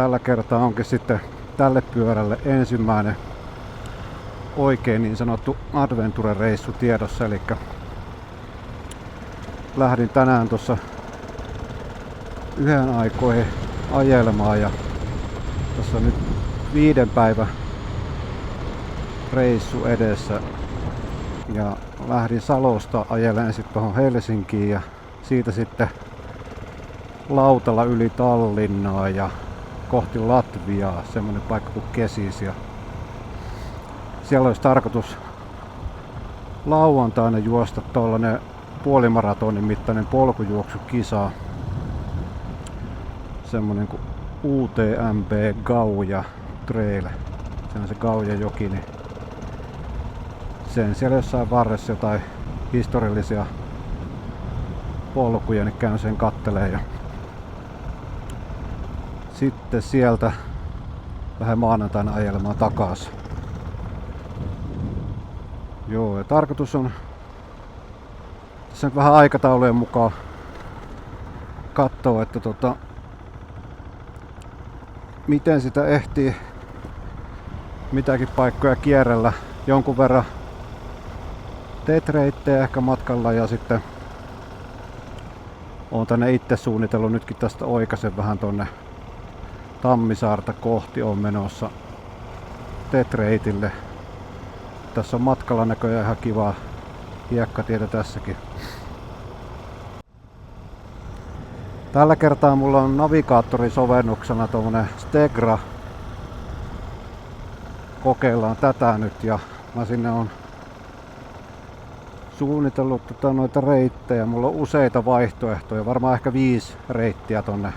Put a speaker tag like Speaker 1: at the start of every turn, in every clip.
Speaker 1: tällä kertaa onkin sitten tälle pyörälle ensimmäinen oikein niin sanottu adventure-reissu tiedossa, eli lähdin tänään tuossa yhden aikoihin ajelemaan ja tässä on nyt 5 päivän reissu edessä ja lähdin Salosta ajelemaan sitten tuohon Helsinkiin ja siitä sitten lautalla yli Tallinnaa ja kohti Latviaa, semmonen paikka kuin Kesis, ja siellä olisi tarkoitus lauantaina juosta tuollainen puolimaratonin mittainen polkujuoksukisa, semmonen kuin UTMB Gauja Trail, se on se Gauja-joki, niin sen siellä jossain varressa jotain historiallisia polkuja, niin käyn sen kattelee ja sitten sieltä lähden maanantaina ajelemaan takaisin. Joo, ja tarkoitus on tässä nyt vähän aikataulujen mukaan katsoa, että miten sitä ehtii mitäkin paikkoja kierrellä. Jonkun verran tetreittejä ehkä matkalla ja sitten oon tänne itse suunnitellut nytkin tästä oikaisen vähän tonne Tammisaarta kohti, on menossa tetreitille. Tässä on matkalla näköjään ihan kivaa hiekkatietä tässäkin. Tällä kertaa mulla on navigaattorisovennuksena tommonen Stegra. Kokeillaan tätä nyt ja mä sinne on suunnitellut noita reittejä. Mulla on useita vaihtoehtoja, varmaan ehkä 5 reittiä tonne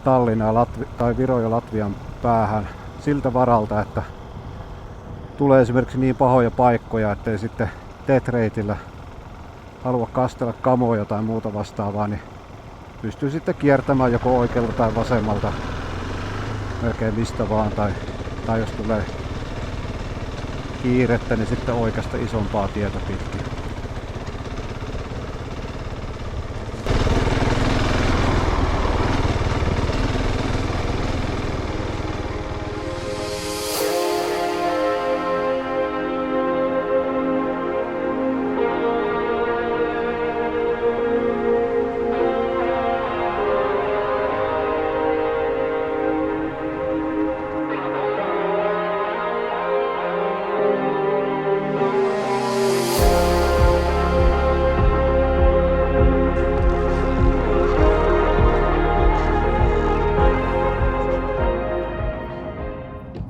Speaker 1: Tallinnan tai Viron ja Latvian päähän siltä varalta, että tulee esimerkiksi niin pahoja paikkoja, ettei sitten tetreitillä halua kastella kamoja tai muuta vastaavaa, niin pystyy sitten kiertämään joko oikealta tai vasemmalta melkein mistä vaan, tai jos tulee kiirettä, niin sitten oikeasta isompaa tietä pitkin.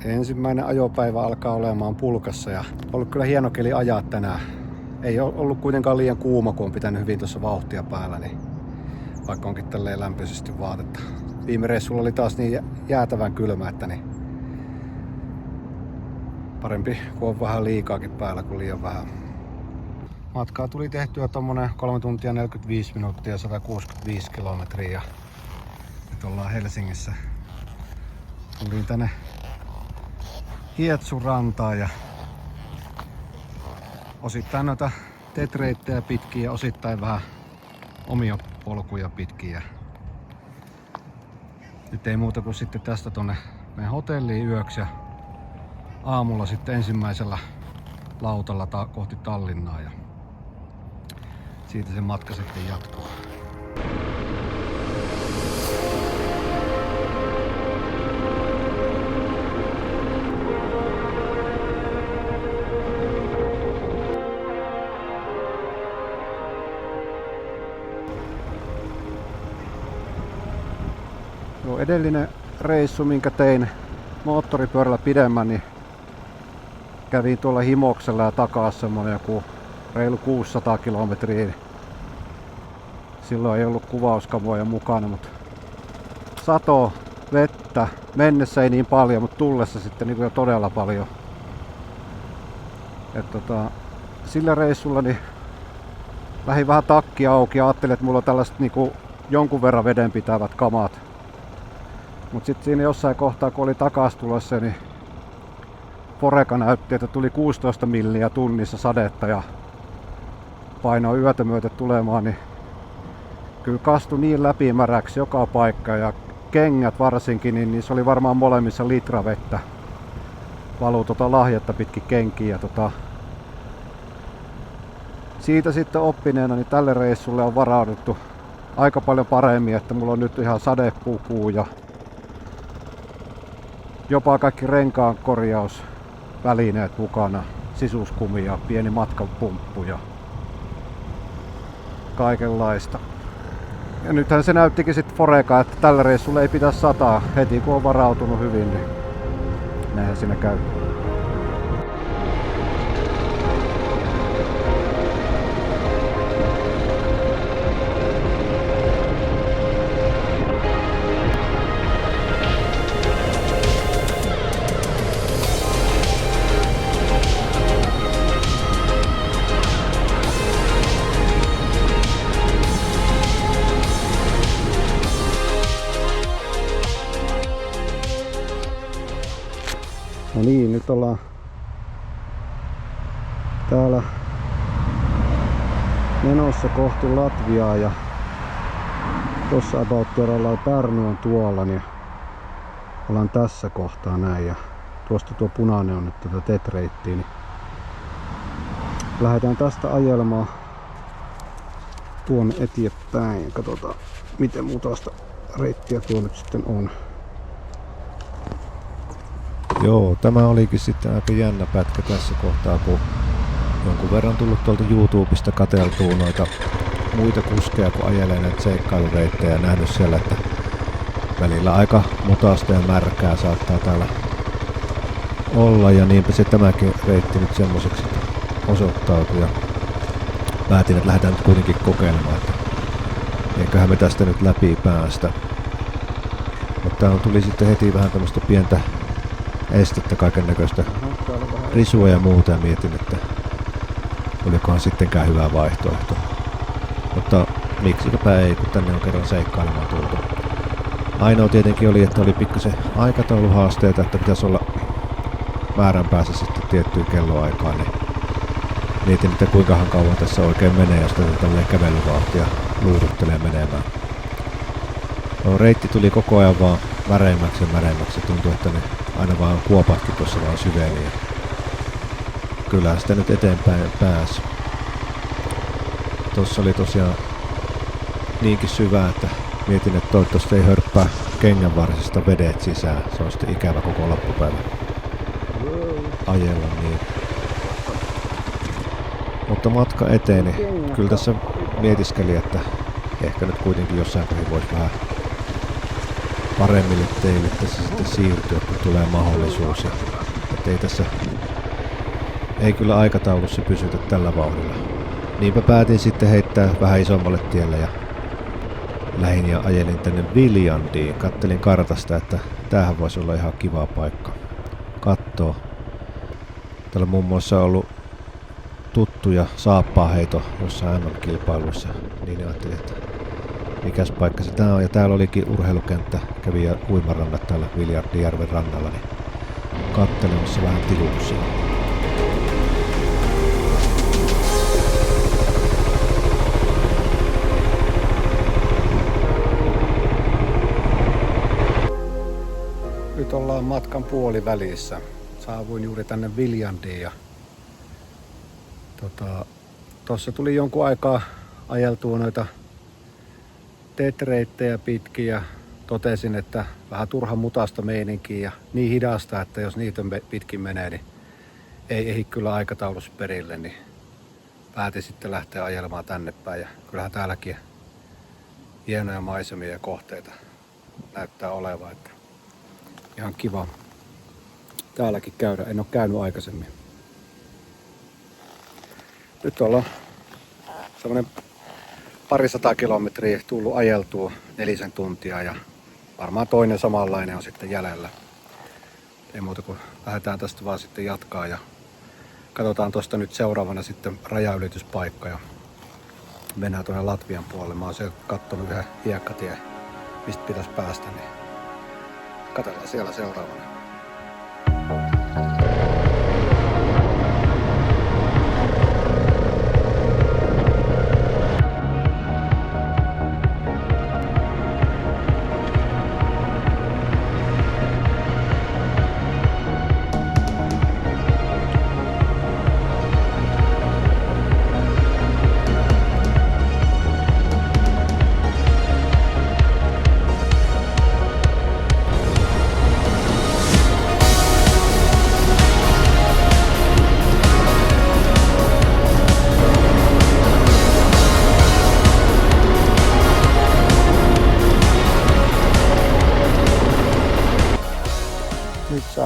Speaker 1: Ensimmäinen ajopäivä alkaa olemaan pulkassa ja ollut kyllä hieno keli ajaa tänään. Ei ole ollut kuitenkaan liian kuuma, kun on pitänyt hyvin tuossa vauhtia päällä, niin vaikka onkin tälleen lämpöisesti vaatetta. Viime reissulla oli taas niin jäätävän kylmä, että niin parempi, kun on vähän liikaakin päällä kuin liian vähän. Matkaa tuli tehtyä tommonen 3 tuntia 45 minuuttia 165 kilometriä ja nyt ollaan Helsingissä. Tulin tänne Hietsun rantaan ja osittain noita tetreittejä pitkin ja osittain vähän omia polkuja pitkin. Ja nyt ei muuta kuin sitten tästä tonne meidän hotelliin yöksi ja aamulla sitten ensimmäisellä lautalla kohti Tallinnaa ja siitä se matka sitten jatkuu. Edellinen reissu, minkä tein moottoripyörällä pidemmän, niin kävin tuolla Himoksella ja takas semmonen joku reilu 600 kilometriä. Silloin ei ollut kuvauskamoja mukana, mutta sato, vettä, mennessä ei niin paljon, mutta tullessa sitten niin jo todella paljon. Sillä reissulla niin lähdin vähän takki auki ja ajattelin, että mulla on tällaiset niin jonkun verran vedenpitävät kamat. Mutta sitten siinä jossain kohtaa, kun oli takas tulossa, niin Foreka näytti, että tuli 16 milliä tunnissa sadetta ja painoi yötä myöten tulemaan, niin kyllä kastui niin läpimäräksi joka paikka ja kengät varsinkin, niin niissä oli varmaan molemmissa litra vettä. Valuu lahjetta pitkin kenkiä. Siitä sitten oppineena, niin tälle reissulle on varauduttu aika paljon paremmin, että mulla on nyt ihan sadepuku ja jopa kaikki renkaan korjausvälineet mukana, sisuskumi ja pieni matkapumppu ja kaikenlaista. Ja nythän se näyttikin sitten Foreka, että tällä reissulla ei pitäisi sataa heti kun on varautunut hyvin, niin näinhän siinä käy. No niin, nyt ollaan täällä menossa kohti Latviaa ja tossa about ollaan Pärnu on tuolla, niin ollaan tässä kohtaa näin ja tuosta tuo punainen on nyt tätä tetreittiä, niin lähdetään tästä ajelemaan tuonne eteenpäin ja katsotaan miten mutasta reittiä tuo nyt sitten on.
Speaker 2: Joo, tämä olikin sitten aika jännä pätkä tässä kohtaa, kun jonkun verran tullut tuolta YouTubesta katseltua noita muita kuskeja, kun ajelee näitä seikkailureittejä ja nähnyt siellä, että välillä aika mutasta ja märkää saattaa täällä olla ja niinpä se tämäkin reitti nyt semmoiseksi osoittautui ja päätin, että lähdetään nyt kuitenkin kokeilemaan, että eiköhän me tästä nyt läpi päästä. Mutta täällä tuli sitten heti vähän tämmöistä pientä estettä, kaiken näköistä risua ja muuta ja mietin, että olikohan sittenkään hyvä vaihtoehto. Mutta miksikö ei, kun tänne on kerran seikkailemaan tultu. Ainoa tietenkin oli, että oli pikkasen aikatauluhaasteita, että pitäisi olla määränpäässä sitten tiettyyn kelloaikaan. Niin mietin, että kuinkahan kauan tässä oikein menee, jos tätä tälleen kävelyvauhtia luuduttelee menemään. No, reitti tuli koko ajan vaan väreimmäksi ja väreimmäksi. Tuntui, että ne aina vaan kuopatkin tuossa vaan syveni. Kyllähän sitä nyt eteenpäin pääsi. Tuossa oli tosiaan niinkin syvää, että mietin, että toivottavasti ei hörppää kengänvarsista vedet sisään. Se on sitten ikävä koko loppupäivä ajella niin. Mutta matka eteni. Kyllä tässä mietiskeli, että ehkä nyt kuitenkin jossain kohdin voisi vähän paremmille teille tässä sitten siirtyä, kun tulee mahdollisuus. Ja ei tässä ei kyllä aikataulussa pysytä tällä vauhdilla. Niinpä päätin sitten heittää vähän isommalle tielle ja lähdin ja ajelin tänne Viljandiin. Kattelin kartasta, että tämähän voisi olla ihan kiva paikka kattoo. Täällä muun muassa on ollut tuttuja saappaaheito jossain MM-kilpailuissa, niin ajattelin, että mikäs paikka se tää on. Ja täällä olikin urheilukenttä, kävi uimarannat täällä Viljardijärven rannalla, niin kattelemassa vähän tiluksia.
Speaker 1: Nyt ollaan matkan puolivälissä. Saavuin juuri tänne Viljandiin ja tuossa tuli jonkun aikaa ajeltua noita tetreittejä pitkin ja totesin, että vähän turha mutasta meininkiä ja niin hidasta, että jos niitä pitkin menee, niin ei ehdi kyllä aikataulussa perille, niin päätin sitten lähteä ajelemaan tänne päin ja kyllähän täälläkin hienoja maisemia ja kohteita näyttää olevan, että ihan kiva täälläkin käydä, en ole käynyt aikaisemmin. Nyt ollaan semmoinen 200 kilometriä tullut ajeltua 4 tuntia ja varmaan toinen samanlainen on sitten jäljellä. Ei muuta kuin lähdetään tästä vaan sitten jatkaa ja katsotaan tuosta nyt seuraavana sitten rajaylityspaikka ja mennään tuonne Latvian puolelle. Mä oon siellä kattonut yhden hiekkatie, mistä pitäisi päästä, niin katsellaan siellä seuraavana.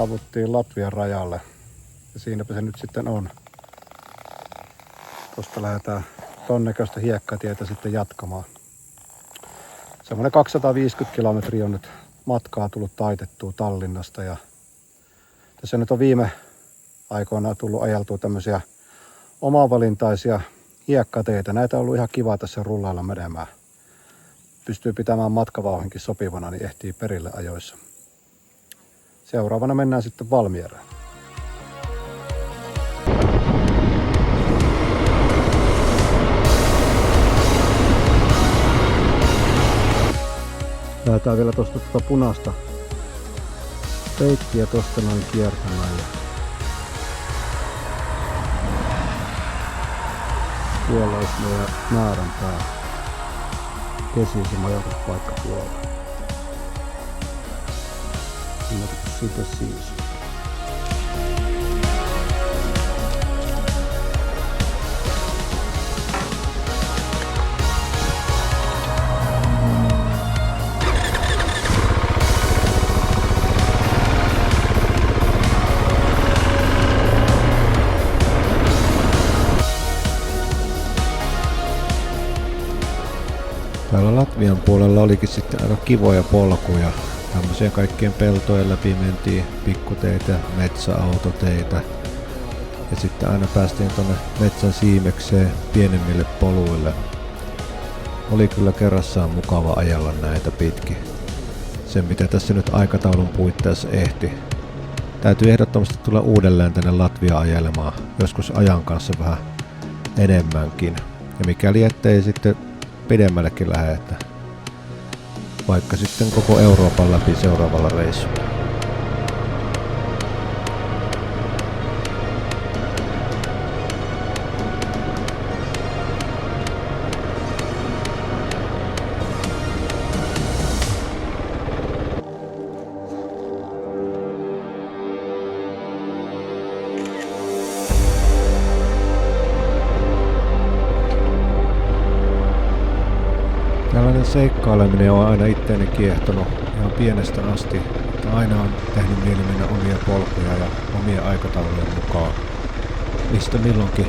Speaker 1: saavuttiin Latvian rajalle. Ja siinäpä se nyt sitten on. Tuosta lähdetään ton näköistä hiekkatietä sitten jatkamaan. Semmoinen 250 kilometriä on nyt matkaa tullut taitettua Tallinnasta. Ja tässä nyt on viime aikoina tullut ajeltua tämmöisiä omavalintaisia hiekkateitä. Näitä on ollut ihan kiva tässä rullailla menemään. Pystyy pitämään matkavauhinkin sopivana, niin ehtii perille ajoissa. Seuraavana mennään sitten Valmierään. Lähdetään vielä tuosta punaista peittiä tuosta noin kiertämään. Tuolla olisi meidän Määränpää Kesisen majoituspaikka tuolla. Siitä siis.
Speaker 2: Täällä Latvian puolella olikin sitten aika kivoja polkuja. Tämmöisiä kaikkien peltojen läpi mentiin, pikkuteitä, metsäautoteitä. Ja sitten aina päästiin tonne metsän siimekseen pienemmille poluille. Oli kyllä kerrassaan mukava ajella näitä pitkin. Sen mitä tässä nyt aikataulun puitteissa ehti. Täytyy ehdottomasti tulla uudelleen tänne Latviaan ajelemaan, joskus ajan kanssa vähän enemmänkin. Ja mikäli ettei sitten pidemmällekin lähde, että vaikka sitten koko Euroopan läpi seuraavalla reissulla. Tällainen seikkaileminen on aina itteeni kiehtonut ihan pienestä asti. Aina on tehnyt mieli mennä omia polkuja ja omia aikataulujen mukaan. Mistä milloinkin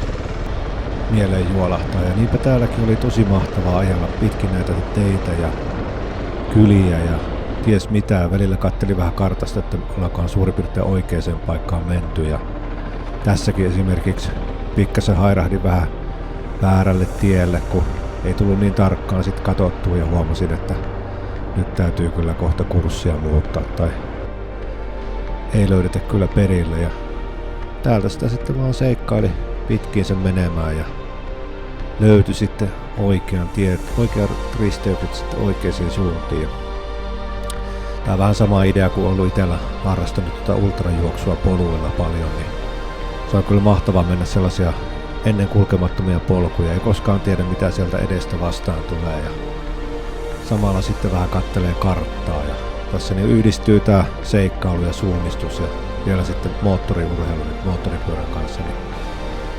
Speaker 2: mieleen juolahtaa. Ja niinpä täälläkin oli tosi mahtavaa ajella pitkin näitä teitä ja kyliä ja ties mitä. Välillä katselin vähän kartasta, että ollaankohan suurin piirtein oikeaan paikkaan menty. Ja tässäkin esimerkiksi pikkasen hairahdin vähän väärälle tielle, kun ei tullut niin tarkkaan sit katsottua ja huomasin, että nyt täytyy kyllä kohta kurssia muuttaa tai ei löydetä kyllä perille. Ja täältä sitä vaan seikkaili pitkin sen menemään ja löytyi sitten oikeat risteykset sitten oikeisiin suuntiin. Tää on vähän sama idea kuin ollut itsellä harrastanut ultrajuoksua poluilla paljon, niin se on kyllä mahtavaa mennä sellaisia ennen kulkemattomia polkuja, ei koskaan tiedä mitä sieltä edestä vastaan tulee ja samalla sitten vähän kattelee karttaa ja tässä niin yhdistyy tää seikkailu ja suunnistus ja vielä sitten moottoriurheilu moottoripyörän kanssa, niin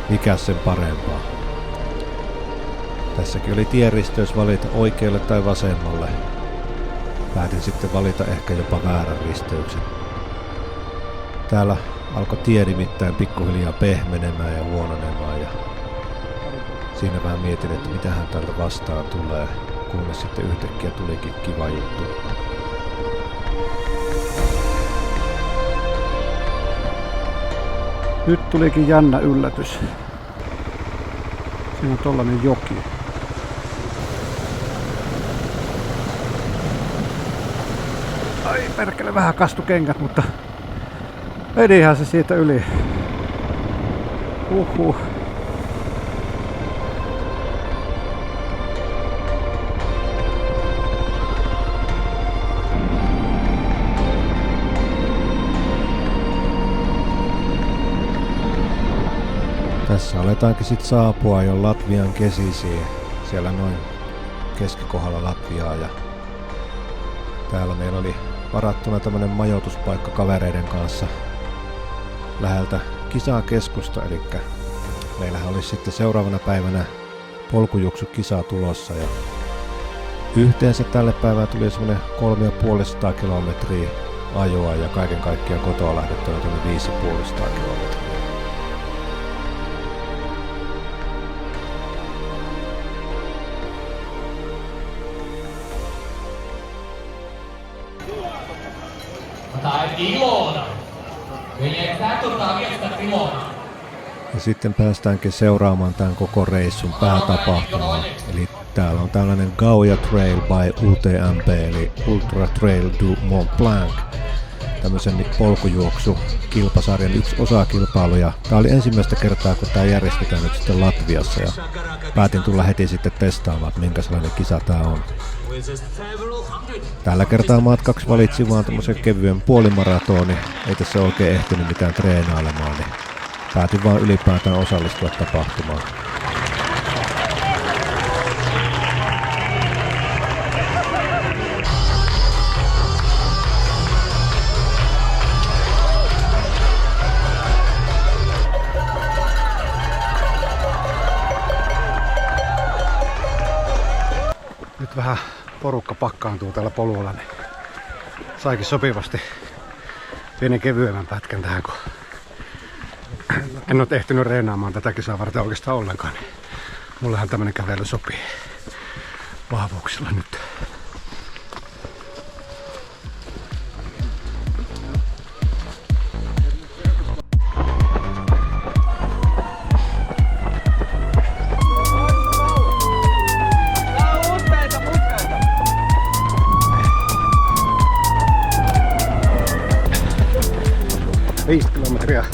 Speaker 2: mikä sen parempaa. Tässäkin oli tienristeys valita oikealle tai vasemmalle. Päätin sitten valita ehkä jopa väärän risteyksen. Täällä alkoi tie nimittäin pikkuhiljaa pehmenemään ja huononemaan ja siinä vähän mietin, että mitähän täältä vastaan tulee, kunnes sitten yhtäkkiä tulikin kiva juttu.
Speaker 1: Nyt tulikin jännä yllätys. Siinä on tollanen joki. Ai perkele, vähän kastu kengät, mutta vedihän se siitä yli.
Speaker 2: Tässä aletaankin sit saapua jo Latvian Kesisiin, siellä noin keskikohdalla Latviaa ja täällä meillä oli varattuna tämmönen majoituspaikka kavereiden kanssa läheltä Kisakeskusta, eli meillähän olisi sitten seuraavana päivänä polkujuoksukisa tulossa ja yhteensä tälle päivään tuli semmonen 350 kilometriä ajoa ja kaiken kaikkiaan kotoa lähdetty on tuonne 550 kilometriä. Ja sitten päästäänkin seuraamaan tämän koko reissun päätapahtumaa. Eli täällä on tällainen Gauja Trail by UTMB eli Ultra Trail du Mont Blanc. Tämmöisen polkujuoksu-kilpasarjan yksi osakilpailu. Ja tää oli ensimmäistä kertaa, kun tää järjestetään nyt sitten Latviassa. Ja päätin tulla heti sitten testaamaan, että minkä sellainen kisa tää on. Tällä kertaa matkaksi valitsin vaan tämmöisen kevyen puolimaratoni. Ei tässä oikein ehtinyt mitään treenailemaan, niin päätin vaan ylipäätään osallistua tapahtumaan.
Speaker 1: Nyt vähän porukka pakkaantuu tällä polulla, niin saikin sopivasti pienen kevyemmän pätkän tähän, kun en ole ehtinyt reenaamaan tätä kisaa varten oikeastaan ollenkaan, niin mullehan tämmönen kävely sopii vahvuuksilla nyt. Viisi kilometriä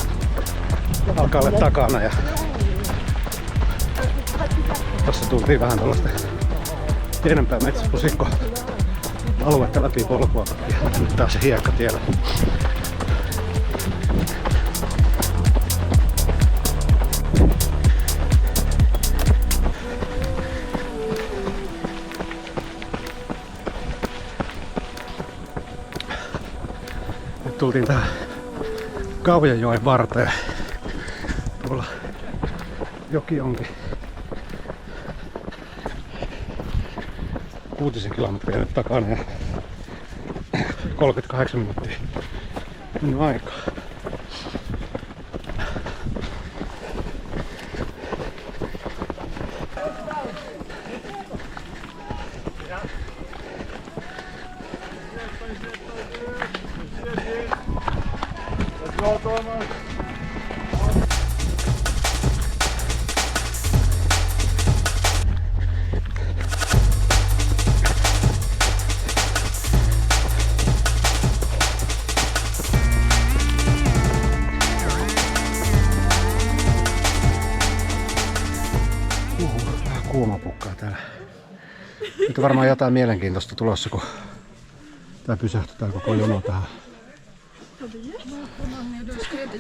Speaker 1: alkaa olla takana ja tossa tultiin vähän tuollaista pienempää metsäpusikko aluetta läpi polkua ja nyt taas se hiekkatiellä. Nyt tultiin tähän Kaujanjoen varteen. Tuolla joki onkin 6 kilometriä nyt takana ja 38 minuuttia mennyt aikaa. Kuuma pukkaa täällä. Nyt on varmaan jotain mielenkiintoista tulossa, kun tää pysähtytään koko jono tähän.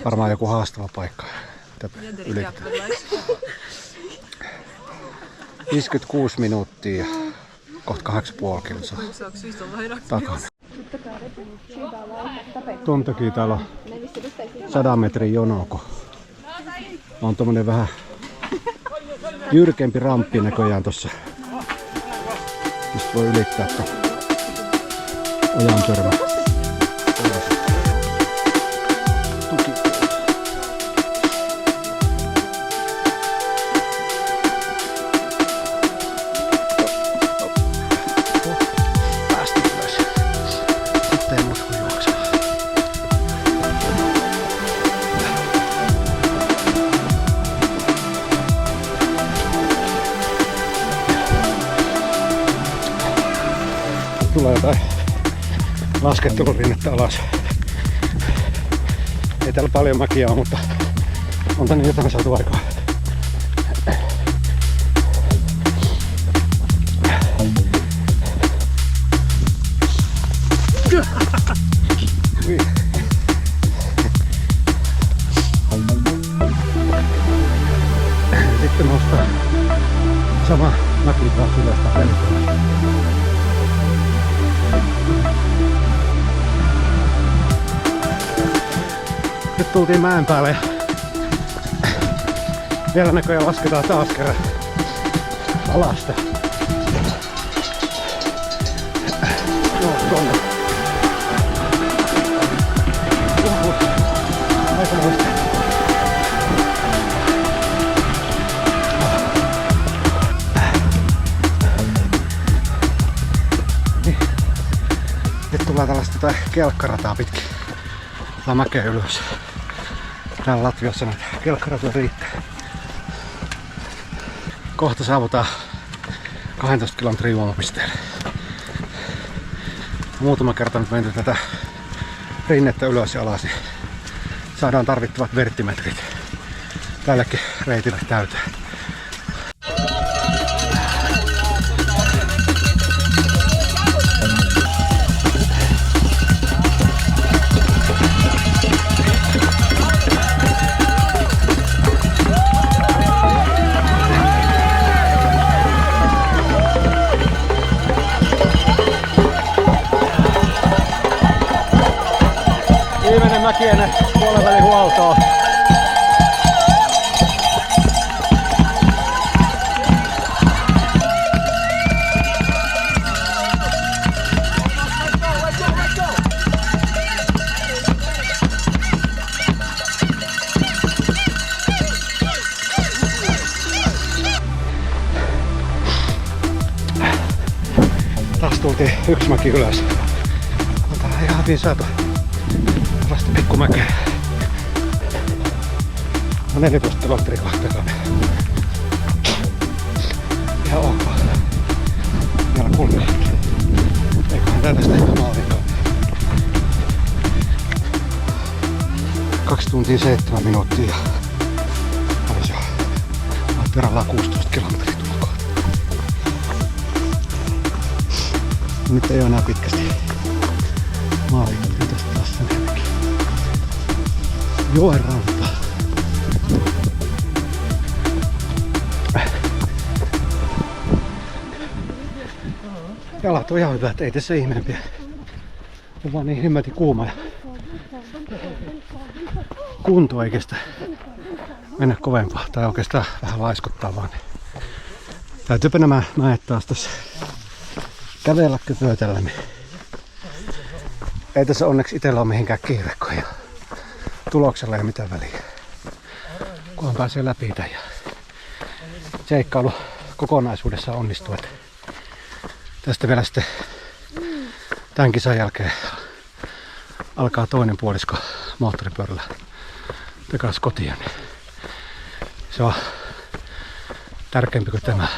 Speaker 1: Varmaan joku haastava paikka. 56 minuuttia, kohta 8,5 kilsaa takana. Ton takia täällä on 100 metrin jono, kun on tommonen vähän jyrkempi ramppi näköjään tossa, mistä voi ylittää ton ojan törmä. Tulee jotain laskettelurinnettä alas. Ei täällä paljon mäkiä ole, mutta on tänne jotain saatu aikaa. Sitten nostaa sama mäki taas ylös takaisin. Nyt tultiin mäen päälle ja vielä näköjään lasketaan taas kerran alasta. No, tonne. tullaan tällaista kelkkarataa pitkin. Tämä mäkeä ylös. Täällä Latviassa näitä kelkkaratoja riittää. Kohta saavutaan 12 kilometrin juomapisteelle. Muutama kerta nyt menty tätä rinnettä ylös ja alas, niin saadaan tarvittavat verttimetrit tällekin reitille täyteen. Viimeinen mäki ennen puolen välin huoltoa. Taas tultiin yksi mäki ylös. Tää ihan hyvin saatu. Vasta pikkumäkeä. No 14 kilometriä kahtakaan. Ihan ok. Vielä kulmilla. Eiköhän tällaista maalikaan. 2 tuntia 7 minuuttia. Olisi jo perällaan 16 kilometriä tulla kohta. Nyt ei ole enää pitkästi maaliin. Tästä taas sen hetki. Joen ranta. Jalat on ihan hyvät, ei tässä ihmeempiä. On vaan niin himmetin kuuma ja kunto ei kestä mennä kovempaa. Tai oikeastaan vähän laiskottaa vaan. Täytyypä nämä mäet taas tässä kävelläkö pöytällä. Ei tässä onneksi itsellä ole mihinkään kiirekkoja. Tuloksella ei ole mitään väliä. Kunhan pääsee läpi tämän ja seikkailu kokonaisuudessaan onnistuu. Tästä vielä sitten tämän kisan jälkeen alkaa toinen puolisko moottoripyörällä takaisin kotiin. Se on tärkeämpi kuin tämä.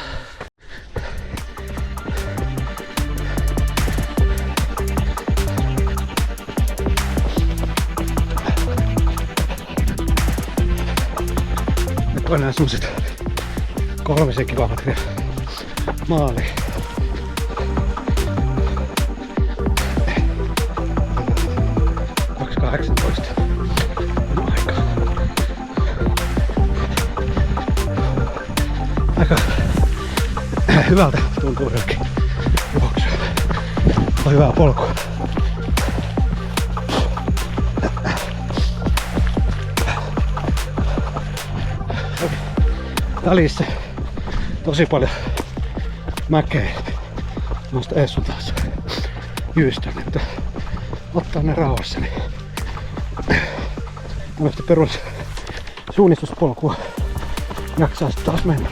Speaker 1: Nyt on nämä semmoset 3 kilometriä maaliin. Aika hyvältä tuntuu jokin juoksua. On hyvää polkua. Välissä tosi paljon mäkeä. Noista Eessun taas jyystän, että ottaa ne rauhassa. Niin tämmöistä perus suunnistuspolkua jaksaa sitten taas mennä.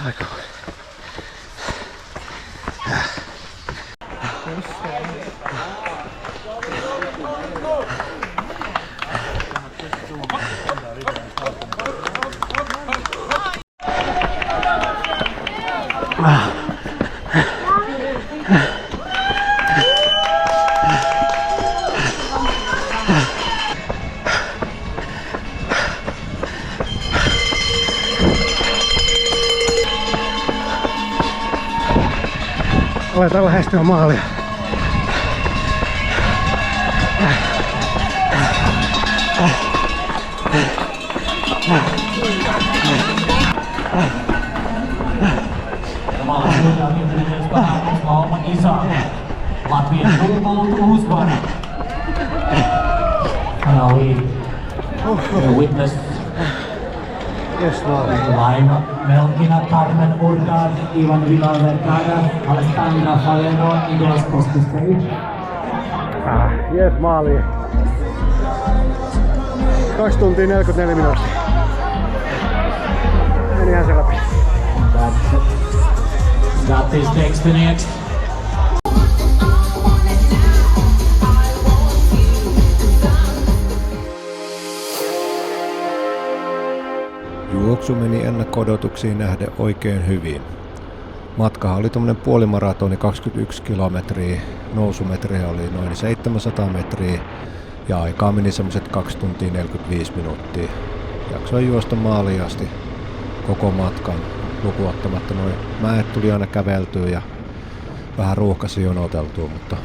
Speaker 1: Aika. Aletaan lähestyä maalia.
Speaker 3: Latvian Turbolt uzvara. Now we witness
Speaker 1: Yes, Maali.
Speaker 3: live Melkina, Carmen Urquhart, Ivan Villavergara, Alessandra Faleno, Nicolas Post to stage.
Speaker 1: Yes, Maali. 2 tuntia 44 minuuttia. Menihän se läpi.
Speaker 3: That is next to next.
Speaker 2: Juoksu meni ennakko-odotuksiin nähden oikein hyvin. Matkahan oli tuommoinen puolimaratoni 21 kilometriä, nousumetriä oli noin 700 metriä ja aikaa meni semmoset 2 tuntia 45 minuuttia. Jaksoin juosta maaliin asti koko matkan lukuottamatta noin mäet tuli aina käveltyä ja vähän ruuhkasi jonoteltua, mutta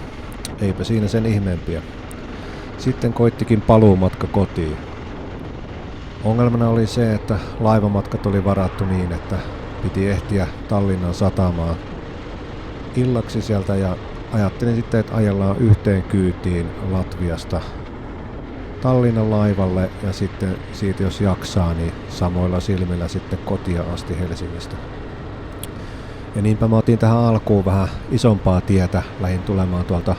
Speaker 2: eipä siinä sen ihmeempiä. Sitten koittikin paluumatka kotiin. Ongelmana oli se, että laivamatkat oli varattu niin, että piti ehtiä Tallinnan satamaan illaksi sieltä ja ajattelin sitten, että ajellaan yhteen kyytiin Latviasta Tallinnan laivalle ja sitten siitä jos jaksaa, niin samoilla silmillä sitten kotia asti Helsingistä. Ja niinpä mä otin tähän alkuun vähän isompaa tietä, lähdin tulemaan tuolta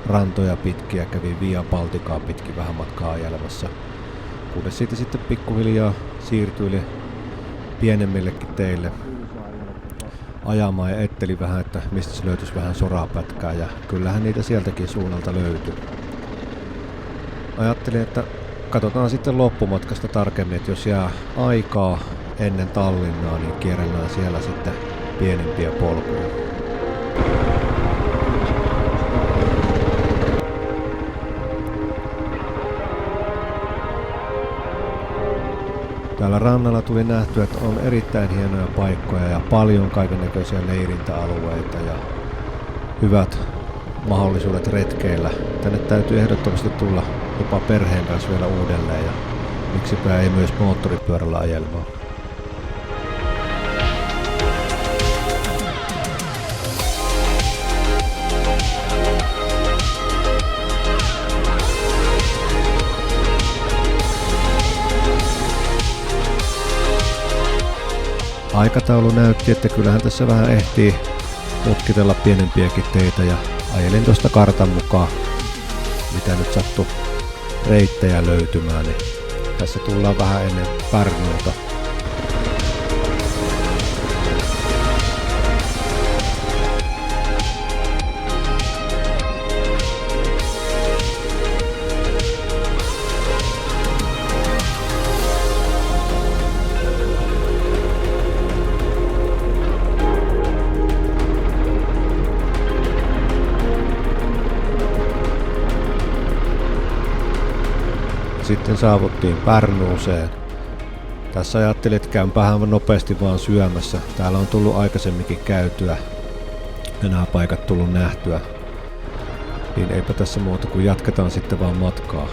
Speaker 2: rantoja pitkiä, kävin Via Balticaa pitkin vähän matkaa ajelemassa. Kunnes siitä sitten pikkuhiljaa siirtyi pienemmillekin teille ajamaan ja etteli vähän, että mistä se löytyisi vähän sorapätkää ja kyllähän niitä sieltäkin suunnalta löytyi. Ajattelin, että katsotaan sitten loppumatkasta tarkemmin, että jos jää aikaa ennen Tallinnaa, niin kierrellään siellä sitten pienempiä polkuja. Täällä rannalla tuli nähtyä, että on erittäin hienoja paikkoja ja paljon kaikennäköisiä leirintäalueita ja hyvät mahdollisuudet retkeillä. Tänne täytyy ehdottomasti tulla jopa perheen kanssa vielä uudelleen ja miksipä ei myös moottoripyörällä ajelmaa. Aikataulu näytti, että kyllähän tässä vähän ehtii mutkitella pienempiäkin teitä ja ajelin tuosta kartan mukaan, mitä nyt sattui reittejä löytymään, niin tässä tullaan vähän ennen Pärnuuta. Sitten saavuttiin Pärnuuseen. Tässä ajattelin, että käyn vähän nopeasti vaan syömässä. Täällä on tullut aikaisemminkin käytyä ja nämä paikat tullut nähtyä. Niin eipä tässä muuta kuin jatketaan sitten vaan matkaa.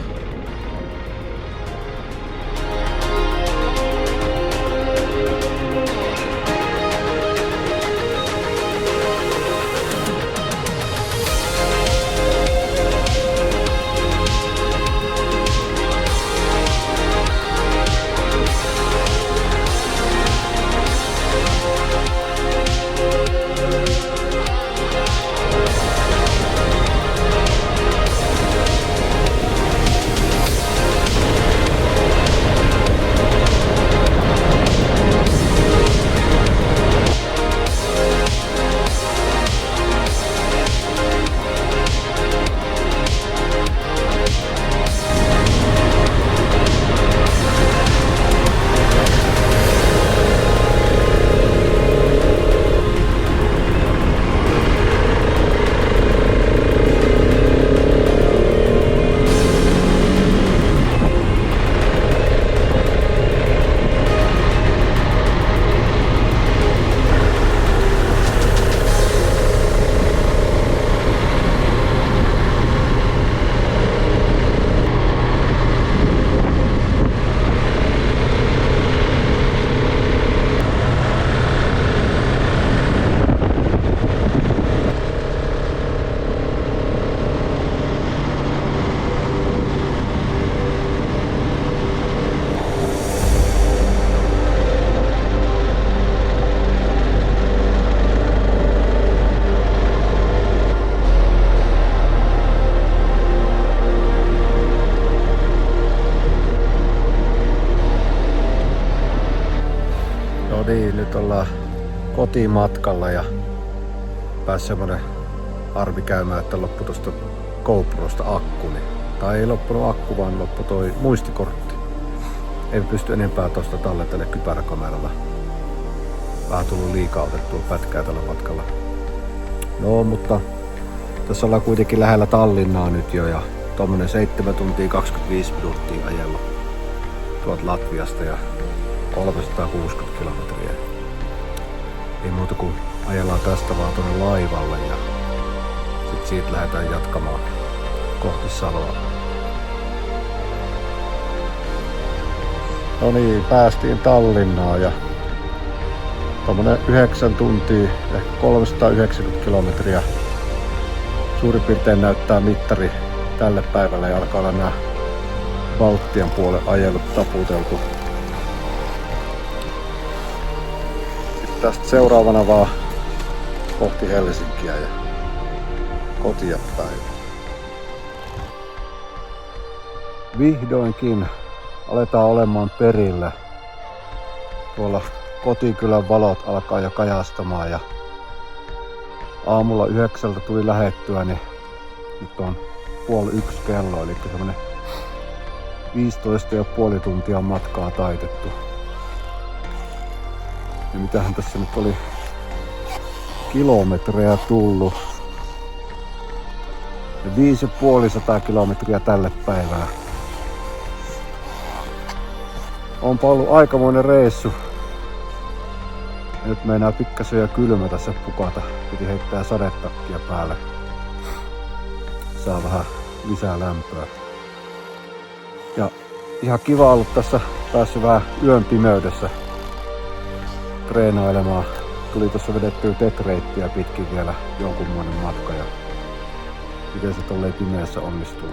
Speaker 1: Nyt ollaan kotimatkalla ja pääsi semmonen arvi käymään, että loppu tosta GoProsta akku. Tai ei loppunut akku, vaan loppu toi muistikortti. Ei pysty enempää tosta talletelle kypäräkameralla. Vähän tullut liikaa otettua pätkää tällä matkalla. No, mutta tässä ollaan kuitenkin lähellä Tallinnaa nyt jo ja tommonen 7 tuntia 25 minuuttia ajella tuolta Latviasta ja 360 kilometriä. Ei muuta kuin ajellaan tästä vaan tuonne laivalle ja sit siitä lähdetään jatkamaan kohti Saloa. No niin, päästiin Tallinnaan ja tommonen 9 tuntia, ehkä 390 kilometriä suurin piirtein näyttää mittari tälle päivälle ja alkaa olla nää Baltian puolen ajelut taputeltu. Sitten tästä seuraavana vaan kohti Helsinkiä ja kotia päin. Vihdoinkin aletaan olemaan perillä. Tuolla kotikylän valot alkaa jo kajastamaan ja aamulla 9 tuli lähettyä, niin nyt on 12:30 kello, eli semmonen 15,5 tuntia matkaa taitettu. Ja mitähän tässä nyt oli kilometrejä tullut. 550 kilometriä tälle päivää. Onpa ollut aikamoinen reissu. Ja nyt meinaa pikkasen jo kylmä tässä pukata. Piti heittää sadetakkia päälle. Saa vähän lisää lämpöä. Ja ihan kiva ollut tässä päässyt vähän yön pimeydessä treenailemaan. Tuli tuossa vedettyä TET-reittiä pitkin vielä jonkunmoinen matka ja miten se tolleen pimeässä onnistuu.